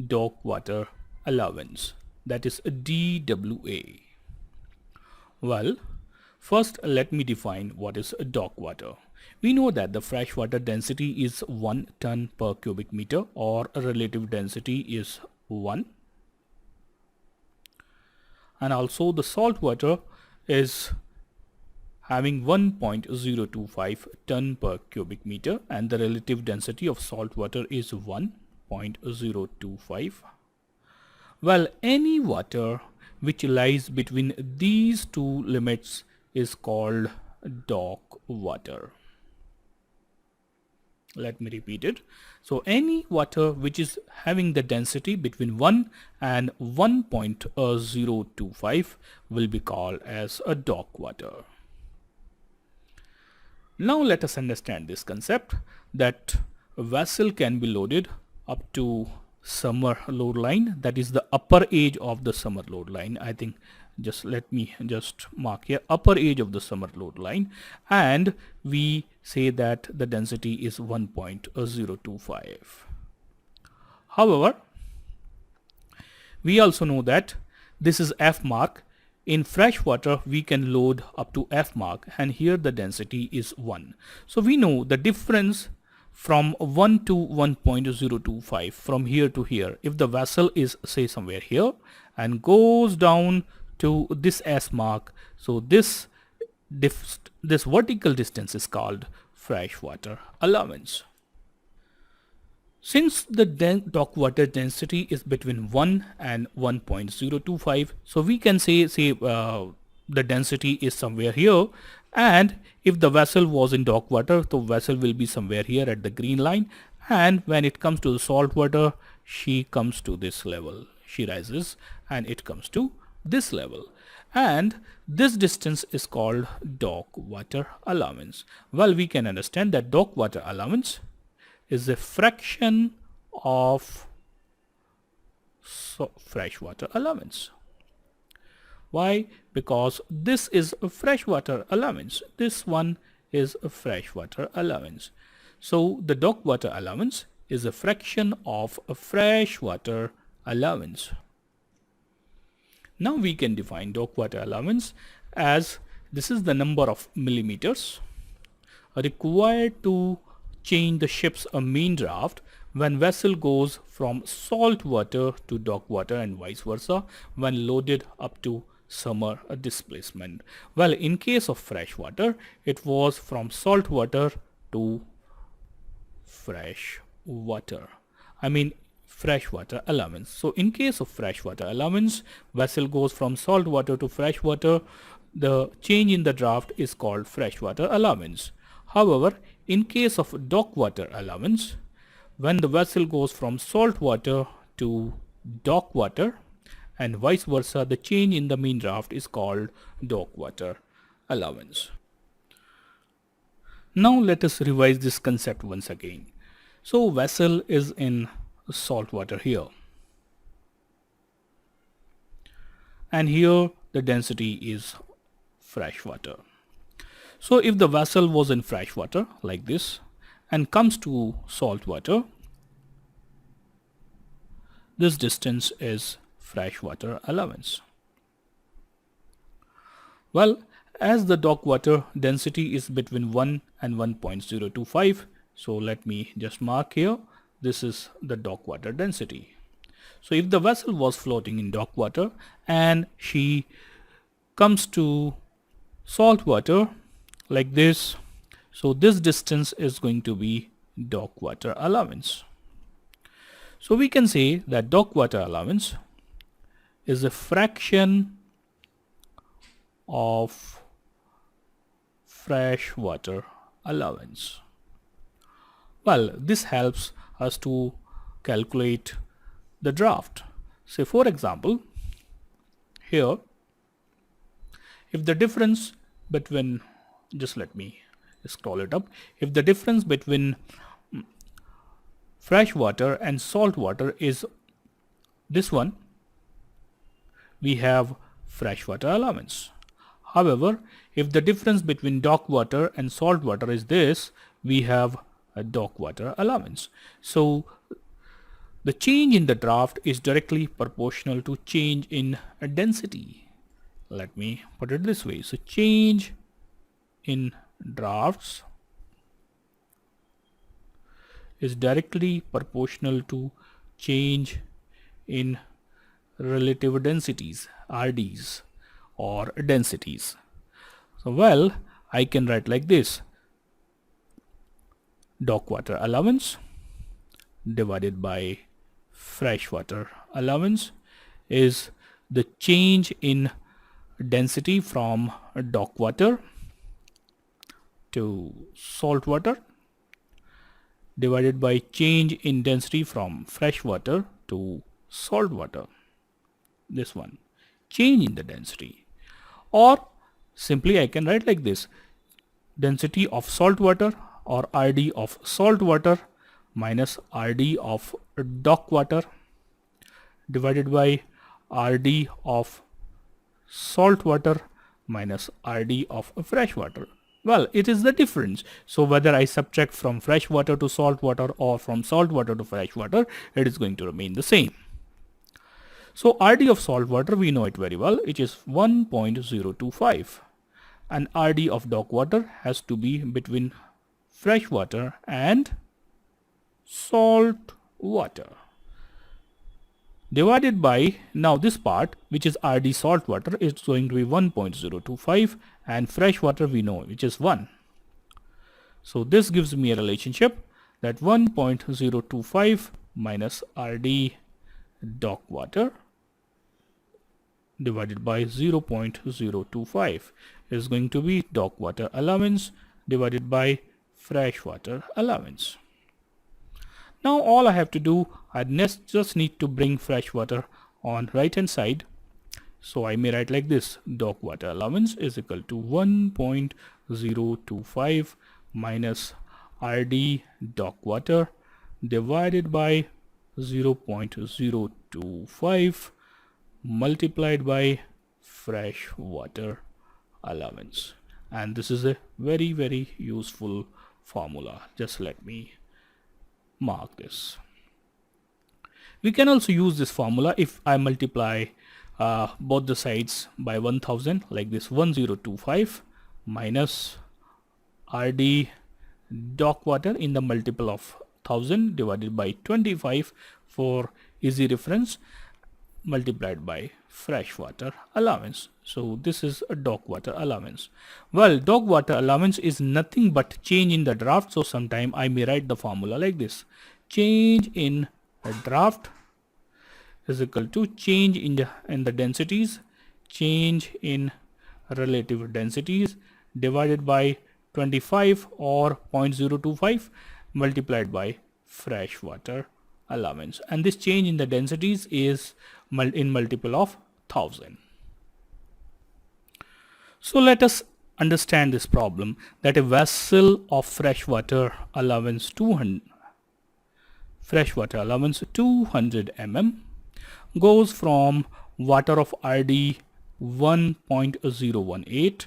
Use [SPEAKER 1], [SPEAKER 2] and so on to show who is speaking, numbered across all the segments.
[SPEAKER 1] dock water allowance, that is DWA? Well, first let me define what is dock water. We know that the freshwater density is 1 ton per cubic meter, or relative density is 1, and also the salt water is having 1.025 ton per cubic meter, and the relative density of salt water is 1.025. Well, any water which lies between these two limits is called dock water. Let me repeat it. So any water which is having the density between 1 and 1.025 will be called as a dock water. Now let us understand this concept that a vessel can be loaded up to summer load line, that is the upper edge of the summer load line. I think just let me just mark here, upper edge of the summer load line, and we say that the density is 1.025. However, we also know that this is F mark. In fresh water we can load up to F mark, and here the density is 1. So we know the difference from 1 to 1.025 from here to here. If the vessel is say somewhere here and goes down to this S mark, so this vertical distance is called freshwater allowance. Since the dock water density is between 1 and 1.025, so we can say the density is somewhere here, and if the vessel was in dock water, the vessel will be somewhere here at the green line, and when it comes to the salt water, she comes to this level, she rises and it comes to this level, and this distance is called dock water allowance. Well, we can understand that dock water allowance is a fraction of freshwater allowance. Why? Because this is a freshwater allowance. This one is a freshwater allowance. So the dock water allowance is a fraction of a freshwater allowance. Now we can define dock water allowance as this is the number of millimeters required to change the ship's main draft when vessel goes from salt water to dock water and vice versa when loaded up to summer displacement. Well, in case of fresh water, it was from salt water to fresh water. Freshwater allowance. So in case of freshwater allowance, vessel goes from salt water to fresh water. The change in the draft is called freshwater allowance. However, in case of dock water allowance, when the vessel goes from salt water to dock water and vice versa, the change in the mean draft is called dock water allowance. Now let us revise this concept once again. So vessel is in salt water here, and here the density is fresh water. So if the vessel was in fresh water like this and comes to salt water, this distance is freshwater allowance. Well, as the dock water density is between 1 and 1.025, so let me just mark here, this is the dock water density. So if the vessel was floating in dock water and she comes to salt water like this, so this distance is going to be dock water allowance. So we can say that dock water allowance is a fraction of fresh water allowance. Well, this helps us to calculate the draft. Say for example, here if the difference between, just let me scroll it up, if the difference between fresh water and salt water is this one, we have freshwater allowance. However, if the difference between dock water and salt water is this, we have a dock water allowance. So The change in the draft is directly proportional to change in density. Let me put it this way. So change in drafts is directly proportional to change in relative densities, RDs, or densities. So well, I can write like this: dock water allowance divided by freshwater allowance is the change in density from dock water to salt water divided by change in density from fresh water to salt water. This one, change in the density. Or simply I can write like this: density of salt water, or RD of salt water, minus RD of dock water divided by RD of salt water minus RD of fresh water. Well, it is the difference. So whether I subtract from fresh water to salt water or from salt water to fresh water, it is going to remain the same. So RD of salt water, we know it very well, it is 1.025, and RD of dock water has to be between fresh water and salt water, divided by, now this part which is RD salt water is going to be 1.025, and fresh water we know which is 1. So this gives me a relationship that 1.025 minus RD dock water divided by 0.025 is going to be dock water allowance divided by freshwater allowance. Now all I have to do, I just need to bring fresh water on right hand side. So I may write like this: dock water allowance is equal to 1.025 minus RD dock water divided by 0.025 multiplied by fresh water allowance. And this is a very useful formula. Just let me mark this. We can also use this formula if I multiply both the sides by 1000, like this: 1025 minus RD dock water in the multiple of 1000 divided by 25 for easy reference, multiplied by freshwater allowance. So this is a dock water allowance. Well, dock water allowance is nothing but change in the draft. So sometime I may write the formula like this: change in a draft is equal to change in the densities, change in relative densities divided by 25 or 0.025 multiplied by freshwater allowance. And this change in the densities is in multiple of 1000. So let us understand this problem, that a vessel of freshwater allowance 200 mm goes from water of RD 1.018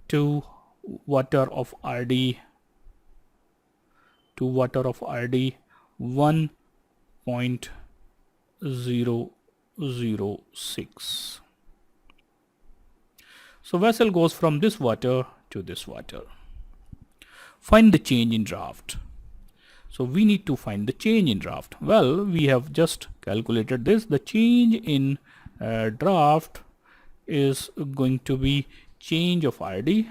[SPEAKER 1] to water of RD 1.006. So vessel goes from this water to this water. Find the change in draft. So we need to find the change in draft. Well, we have just calculated this. The change in draft is going to be change of RD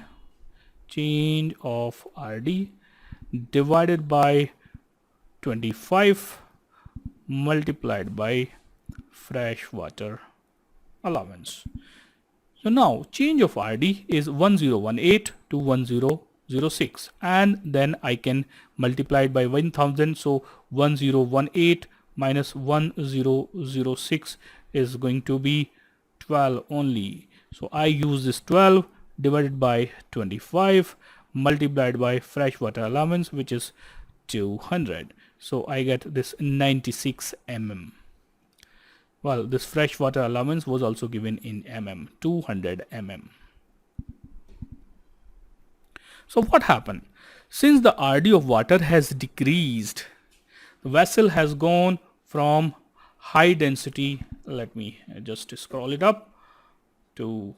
[SPEAKER 1] divided by 25 multiplied by freshwater allowance. So now change of RD is 1018 to 1006, and then I can multiply it by 1000. So 1018 minus 1006 is going to be 12 only. So I use this 12 divided by 25 multiplied by freshwater allowance, which is 200. So I get this 96 mm. Well, this freshwater allowance was also given in mm, 200 mm. So what happened? Since the RD of water has decreased, the vessel has gone from high density, let me just scroll it up to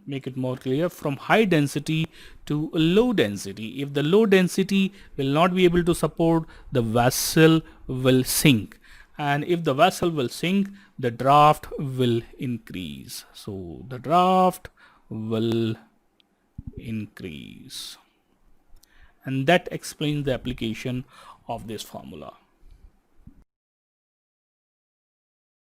[SPEAKER 1] make it more clear, from high density to low density. If the low density will not be able to support, the vessel will sink, and if the vessel will sink, the draft will increase. So the draft will increase, and that explains the application of this formula.